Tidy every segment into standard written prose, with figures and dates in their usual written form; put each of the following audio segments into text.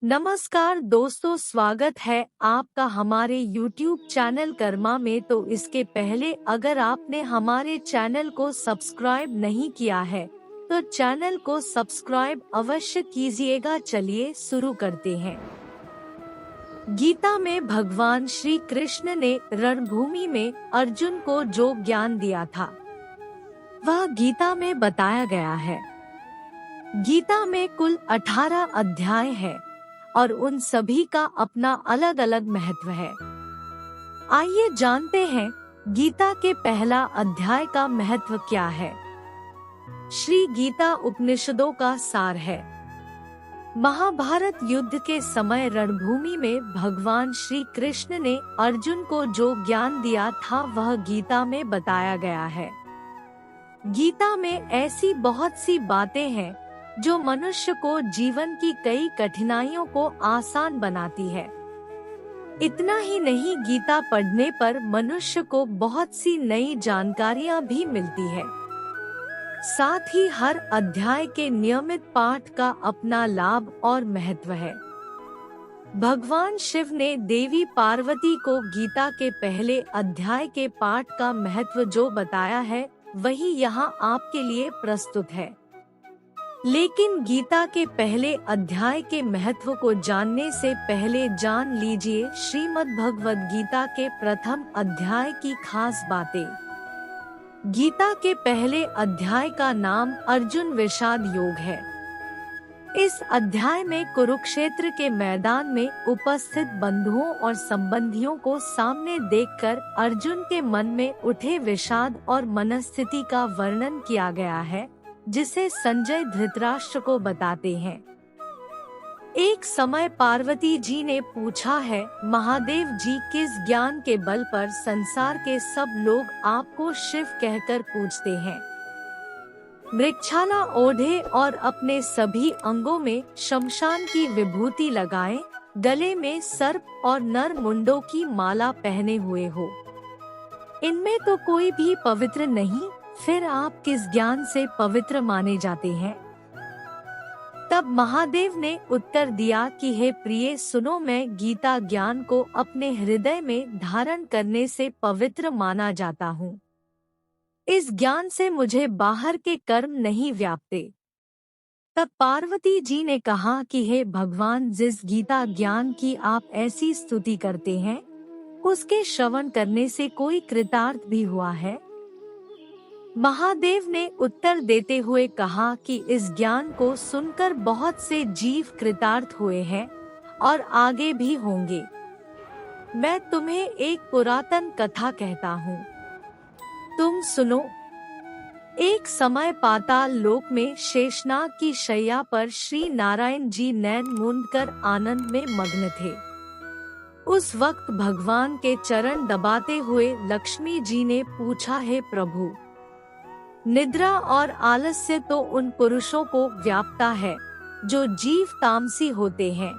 नमस्कार दोस्तों, स्वागत है आपका हमारे YouTube चैनल कर्मा में। तो इसके पहले अगर आपने हमारे चैनल को सब्सक्राइब नहीं किया है तो चैनल को सब्सक्राइब अवश्य कीजिएगा। चलिए शुरू करते हैं। गीता में भगवान श्री कृष्ण ने रणभूमि में अर्जुन को जो ज्ञान दिया था वह गीता में बताया गया है। गीता में कुल 18 अध्याय है और उन सभी का अपना अलग अलग महत्व है। आइए जानते हैं गीता के पहला अध्याय का महत्व क्या है। श्री गीता उपनिषदों का सार है। महाभारत युद्ध के समय रणभूमि में भगवान श्री कृष्ण ने अर्जुन को जो ज्ञान दिया था वह गीता में बताया गया है। गीता में ऐसी बहुत सी बातें हैं जो मनुष्य को जीवन की कई कठिनाइयों को आसान बनाती है। इतना ही नहीं, गीता पढ़ने पर मनुष्य को बहुत सी नई जानकारियां भी मिलती है। साथ ही हर अध्याय के नियमित पाठ का अपना लाभ और महत्व है। भगवान शिव ने देवी पार्वती को गीता के पहले अध्याय के पाठ का महत्व जो बताया है वही यहाँ आपके लिए प्रस्तुत है। लेकिन गीता के पहले अध्याय के महत्व को जानने से पहले जान लीजिए श्रीमद् भगवद गीता के प्रथम अध्याय की खास बातें। गीता के पहले अध्याय का नाम अर्जुन विषाद योग है। इस अध्याय में कुरुक्षेत्र के मैदान में उपस्थित बंधुओं और संबंधियों को सामने देखकर अर्जुन के मन में उठे विषाद और मनस्थिति का वर्णन किया गया है, जिसे संजय धृतराष्ट्र को बताते हैं। एक समय पार्वती जी ने पूछा है, महादेव जी, किस ज्ञान के बल पर संसार के सब लोग आपको शिव कहकर पूजते हैं? मृगछाला ओढ़े और अपने सभी अंगों में शमशान की विभूति लगाए, गले में सर्प और नर मुंडों की माला पहने हुए हो, इनमें तो कोई भी पवित्र नहीं, फिर आप किस ज्ञान से पवित्र माने जाते हैं? तब महादेव ने उत्तर दिया कि हे प्रिय, सुनो, मैं गीता ज्ञान को अपने हृदय में धारण करने से पवित्र माना जाता हूँ। इस ज्ञान से मुझे बाहर के कर्म नहीं व्यापते। तब पार्वती जी ने कहा कि हे भगवान, जिस गीता ज्ञान की आप ऐसी स्तुति करते हैं उसके श्रवण करने से कोई कृतार्थ भी हुआ है? महादेव ने उत्तर देते हुए कहा कि इस ज्ञान को सुनकर बहुत से जीव कृतार्थ हुए हैं और आगे भी होंगे। मैं तुम्हें एक पुरातन कथा कहता हूँ, तुम सुनो। एक समय पाताल लोक में शेषनाग की शैया पर श्री नारायण जी नैन मूंद कर आनंद में मग्न थे। उस वक्त भगवान के चरण दबाते हुए लक्ष्मी जी ने पूछा, हे प्रभु, निद्रा और आलस्य तो उन पुरुषों को व्यापता है जो जीव तामसी होते हैं,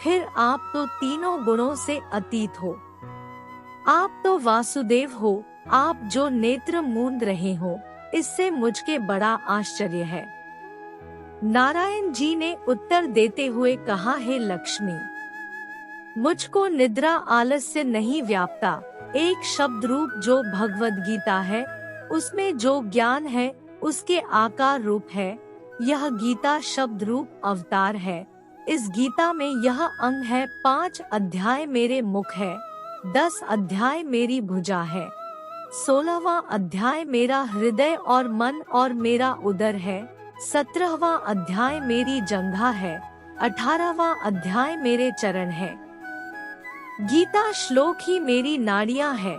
फिर आप तो तीनों गुणों से अतीत हो। आप तो वासुदेव हो, आप जो नेत्र मूंद रहे हो, इससे मुझके बड़ा आश्चर्य है। नारायण जी ने उत्तर देते हुए कहा, हे लक्ष्मी, मुझको निद्रा आलस्य नहीं व्यापता। एक शब्द रूप जो भगवद गीता है उसमें जो ज्ञान है उसके आकार रूप है। यह गीता शब्द रूप अवतार है। इस गीता में यह अंग है, 5 अध्याय मेरे मुख है, 10 अध्याय मेरी भुजा है, 16वां अध्याय मेरा हृदय और मन और मेरा उदर है, 17वां अध्याय मेरी जंघा है, 18वां अध्याय मेरे चरण है। गीता श्लोक ही मेरी नाड़ियां है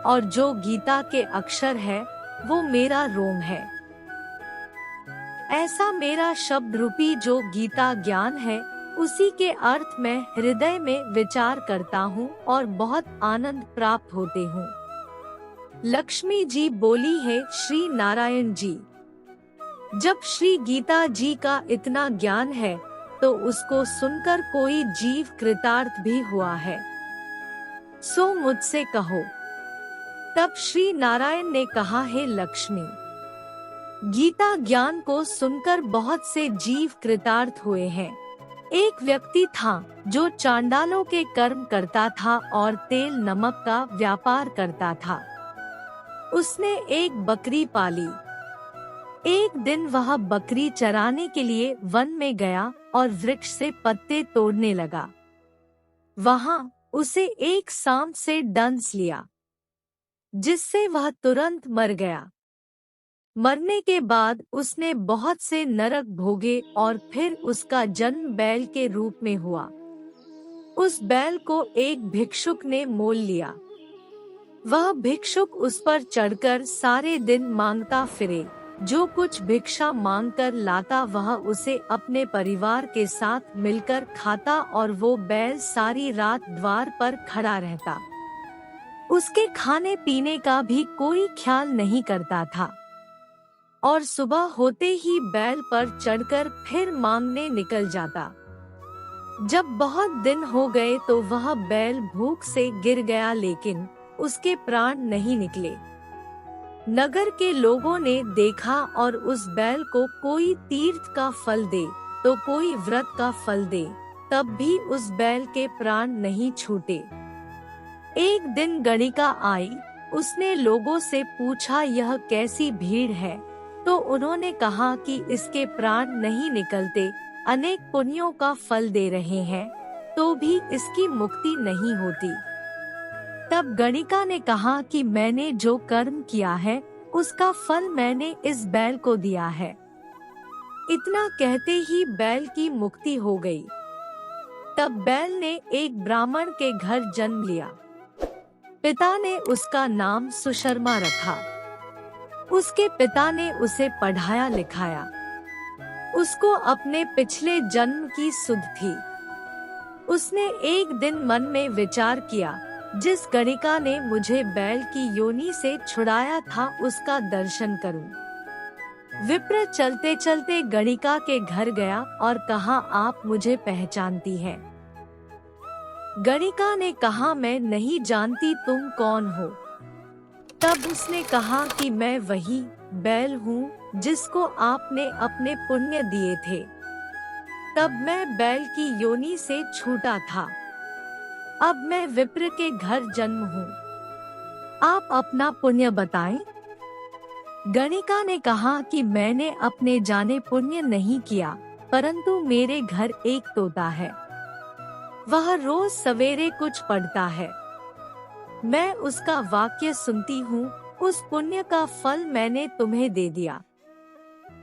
और जो गीता के अक्षर है वो मेरा रोम है। ऐसा मेरा शब्द रूपी जो गीता ज्ञान है उसी के अर्थ मैं हृदय में विचार करता हूँ और बहुत आनंद प्राप्त होते हूँ। लक्ष्मी जी बोली है, श्री नारायण जी, जब श्री गीता जी का इतना ज्ञान है तो उसको सुनकर कोई जीव कृतार्थ भी हुआ है, सो मुझसे कहो। तब श्री नारायण ने कहा, हे लक्ष्मी, गीता ज्ञान को सुनकर बहुत से जीव कृतार्थ हुए हैं। एक व्यक्ति था जो चांडालों के कर्म करता था और तेल नमक का व्यापार करता था। उसने एक बकरी पाली। एक दिन वह बकरी चराने के लिए वन में गया और वृक्ष से पत्ते तोड़ने लगा। वहां उसे एक सांप से डंस लिया, जिससे वह तुरंत मर गया। मरने के बाद उसने बहुत से नरक भोगे और फिर उसका जन्म बैल के रूप में हुआ। उस बैल को एक भिक्षुक ने मोल लिया। वह भिक्षुक उस पर चढ़कर सारे दिन मांगता फिरे। जो कुछ भिक्षा मांगकर लाता वह उसे अपने परिवार के साथ मिलकर खाता और वो बैल सारी रात द्वार पर खड़ा रहता। उसके खाने पीने का भी कोई ख्याल नहीं करता था और सुबह होते ही बैल पर चढ़कर फिर मांगने निकल जाता। जब बहुत दिन हो गए तो वह बैल भूख से गिर गया, लेकिन उसके प्राण नहीं निकले। नगर के लोगों ने देखा और उस बैल को कोई तीर्थ का फल दे तो कोई व्रत का फल दे, तब भी उस बैल के प्राण नहीं छूटे। एक दिन गणिका आई। उसने लोगों से पूछा, यह कैसी भीड़ है? तो उन्होंने कहा कि इसके प्राण नहीं निकलते, अनेक पुण्यों का फल दे रहे हैं, तो भी इसकी मुक्ति नहीं होती। तब गणिका ने कहा कि मैंने जो कर्म किया है उसका फल मैंने इस बैल को दिया है। इतना कहते ही बैल की मुक्ति हो गई। तब बैल ने एक ब्राह्मण के घर जन्म लिया। पिता ने उसका नाम सुशर्मा रखा। उसके पिता ने उसे पढ़ाया लिखाया। उसको अपने पिछले जन्म की सुध थी। उसने एक दिन मन में विचार किया, जिस गणिका ने मुझे बैल की योनि से छुड़ाया था उसका दर्शन करूं। विप्र चलते चलते गणिका के घर गया और कहा, आप मुझे पहचानती हैं? गणिका ने कहा, मैं नहीं जानती, तुम कौन हो? तब उसने कहा कि मैं वही बैल हूँ जिसको आपने अपने पुण्य दिए थे। तब मैं बैल की योनि से छूटा था। अब मैं विप्र के घर जन्म हूँ। आप अपना पुण्य बताएं। गणिका ने कहा कि मैंने अपने जाने पुण्य नहीं किया, परंतु मेरे घर एक तोता है। वह रोज सवेरे कुछ पढ़ता है। मैं उसका वाक्य सुनती हूँ, उस पुण्य का फल मैंने तुम्हें दे दिया।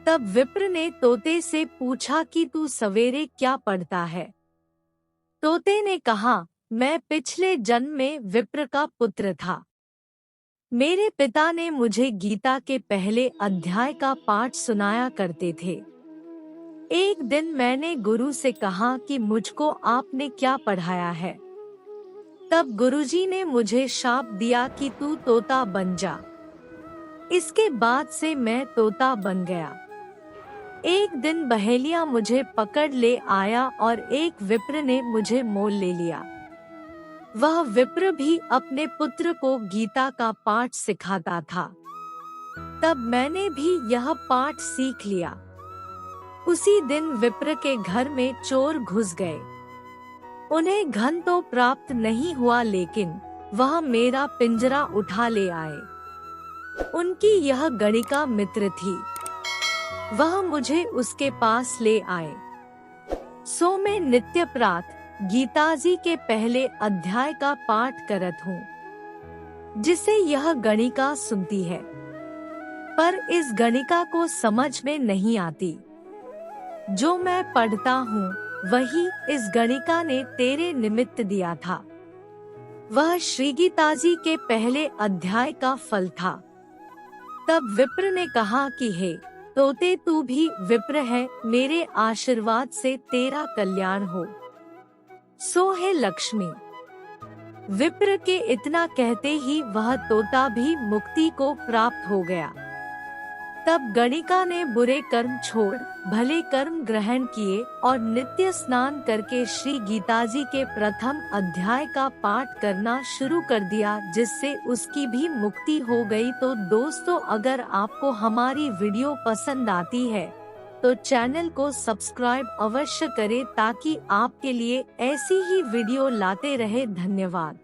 तब विप्र ने तोते से पूछा कि तू सवेरे क्या पढ़ता है? तोते ने कहा, मैं पिछले जन्म में विप्र का पुत्र था। मेरे पिता ने मुझे गीता के पहले अध्याय का पाठ सुनाया करते थे। एक दिन मैंने गुरु से कहा कि मुझको आपने क्या पढ़ाया है? तब गुरुजी ने मुझे शाप दिया कि तू तोता बन जा। इसके बाद से मैं तोता बन गया। एक दिन बहेलिया मुझे पकड़ ले आया और एक विप्र ने मुझे मोल ले लिया। वह विप्र भी अपने पुत्र को गीता का पाठ सिखाता था। तब मैंने भी यह पाठ सीख लिया। उसी दिन विप्र के घर में चोर घुस गए। उन्हें धन तो प्राप्त नहीं हुआ, लेकिन वह मेरा पिंजरा उठा ले आए। उनकी यह गणिका मित्र थी। वह मुझे उसके पास ले आए। सो मैं नित्य प्रात गीताजी के पहले अध्याय का पाठ करत हूँ, जिसे यह गणिका सुनती है। पर इस गणिका को समझ में नहीं आती। जो मैं पढ़ता हूँ वही इस गणिका ने तेरे निमित्त दिया था। वह श्री गीताजी के पहले अध्याय का फल था। तब विप्र ने कहा कि हे तोते, तू भी विप्र है, मेरे आशीर्वाद से तेरा कल्याण हो। सो है लक्ष्मी। विप्र के इतना कहते ही वह तोता भी मुक्ति को प्राप्त हो गया। तब गणिका ने बुरे कर्म छोड़ भले कर्म ग्रहण किए और नित्य स्नान करके श्री गीताजी के प्रथम अध्याय का पाठ करना शुरू कर दिया, जिससे उसकी भी मुक्ति हो गई। तो दोस्तों, अगर आपको हमारी वीडियो पसंद आती है तो चैनल को सब्सक्राइब अवश्य करें ताकि आपके लिए ऐसी ही वीडियो लाते रहे। धन्यवाद।